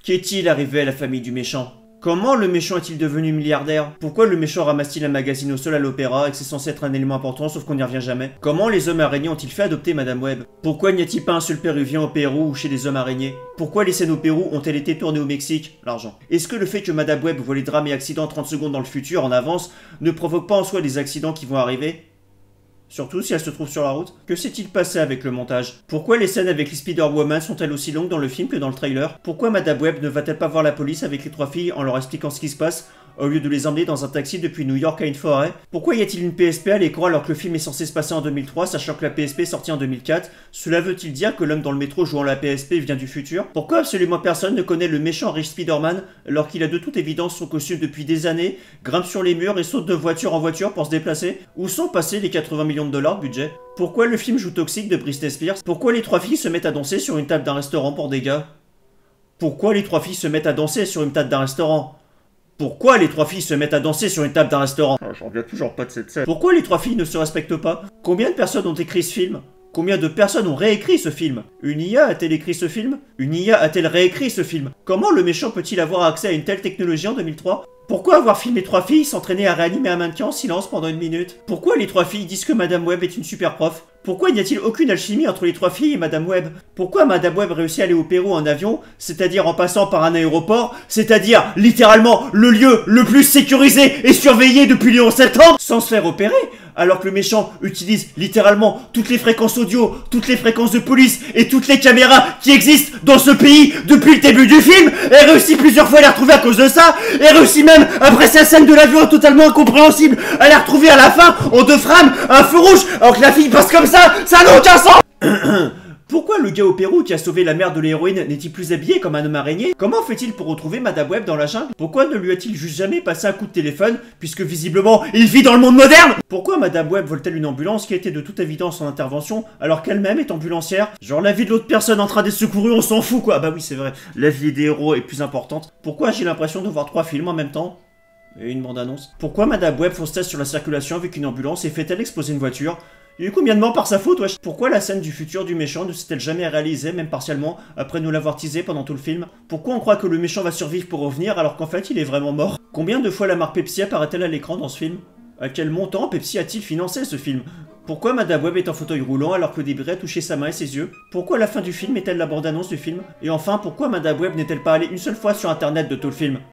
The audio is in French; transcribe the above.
Qu'est-il arrivé à la famille du méchant? Comment le méchant est-il devenu milliardaire? Pourquoi le méchant ramasse-t-il un magazine au sol à l'opéra et que c'est censé être un élément important sauf qu'on n'y revient jamais? Comment les hommes araignées ont-ils fait adopter Madame Web? Pourquoi n'y a-t-il pas un seul péruvien au Pérou ou chez les hommes araignées? Pourquoi les scènes au Pérou ont-elles été tournées au Mexique? L'argent. Est-ce que le fait que Madame Web voit les drames et accidents 30 secondes dans le futur en avance ne provoque pas en soi des accidents qui vont arriver? Surtout si elle se trouve sur la route. Que s'est-il passé avec le montage? Pourquoi les scènes avec les Spider-Woman sont-elles aussi longues dans le film que dans le trailer? Pourquoi Madame Web ne va-t-elle pas voir la police avec les trois filles en leur expliquant ce qui se passe, au lieu de les emmener dans un taxi depuis New York à une forêt? Pourquoi y a-t-il une PSP à l'écran alors que le film est censé se passer en 2003, sachant que la PSP est sortie en 2004? Cela veut-il dire que l'homme dans le métro jouant la PSP vient du futur? Pourquoi absolument personne ne connaît le méchant riche Spider-Man alors qu'il a de toute évidence son costume depuis des années, grimpe sur les murs et saute de voiture en voiture pour se déplacer? Où sont passés les 80 millions de dollars de budget? Pourquoi le film joue Toxic de Britney Spears? Pourquoi les trois filles se mettent à danser sur une table d'un restaurant pour des gars? Pourquoi les trois filles se mettent à danser sur une table d'un restaurant? Pourquoi les trois filles se mettent à danser sur une table d'un restaurant? J'en reviens toujours pas de cette scène. Pourquoi les trois filles ne se respectent pas? Combien de personnes ont écrit ce film? Combien de personnes ont réécrit ce film? Une IA a-t-elle écrit ce film? Une IA a-t-elle réécrit ce film? Comment le méchant peut-il avoir accès à une telle technologie en 2003? Pourquoi avoir filmé trois filles s'entraîner à réanimer un mannequin en silence pendant une minute? Pourquoi les trois filles disent que Madame Web est une super prof? Pourquoi n'y a-t-il aucune alchimie entre les trois filles et Madame Web? Pourquoi Madame Web réussit à aller au Pérou en avion, c'est-à-dire en passant par un aéroport, c'est-à-dire littéralement le lieu le plus sécurisé et surveillé depuis le 11 septembre, sans se faire opérer? Alors que le méchant utilise littéralement toutes les fréquences audio, toutes les fréquences de police et toutes les caméras qui existent dans ce pays depuis le début du film, et réussit plusieurs fois à les retrouver à cause de ça, et réussit même, après sa scène de l'avion totalement incompréhensible, à les retrouver à la fin en deux frames, un feu rouge, alors que la fille passe comme ça n'a aucun sens. Pourquoi le gars au Pérou qui a sauvé la mère de l'héroïne n'est-il plus habillé comme un homme araignée? Comment fait-il pour retrouver Madame Web dans la jungle? Pourquoi ne lui a-t-il juste jamais passé un coup de téléphone, puisque visiblement il vit dans le monde moderne? Pourquoi Madame Web vole-t-elle une ambulance qui a été de toute évidence en intervention, alors qu'elle-même est ambulancière? Genre la vie de l'autre personne en train d'être secourue, on s'en fout quoi. Bah oui c'est vrai, la vie des héros est plus importante. Pourquoi j'ai l'impression de voir trois films en même temps? Et une bande-annonce. Pourquoi Madame Web fonce test sur la circulation avec une ambulance et fait-elle exploser une voiture? Il y a eu combien de morts par sa faute, wesh? Pourquoi la scène du futur du méchant ne s'est-elle jamais réalisée, même partiellement, après nous l'avoir teasé pendant tout le film? Pourquoi on croit que le méchant va survivre pour revenir alors qu'en fait il est vraiment mort? Combien de fois la marque Pepsi apparaît-elle à l'écran dans ce film? À quel montant Pepsi a-t-il financé ce film? Pourquoi Madame Web est en fauteuil roulant alors que le débris a touché sa main et ses yeux? Pourquoi la fin du film est-elle la bande-annonce du film? Et enfin, pourquoi Madame Web n'est-elle pas allée une seule fois sur internet de tout le film?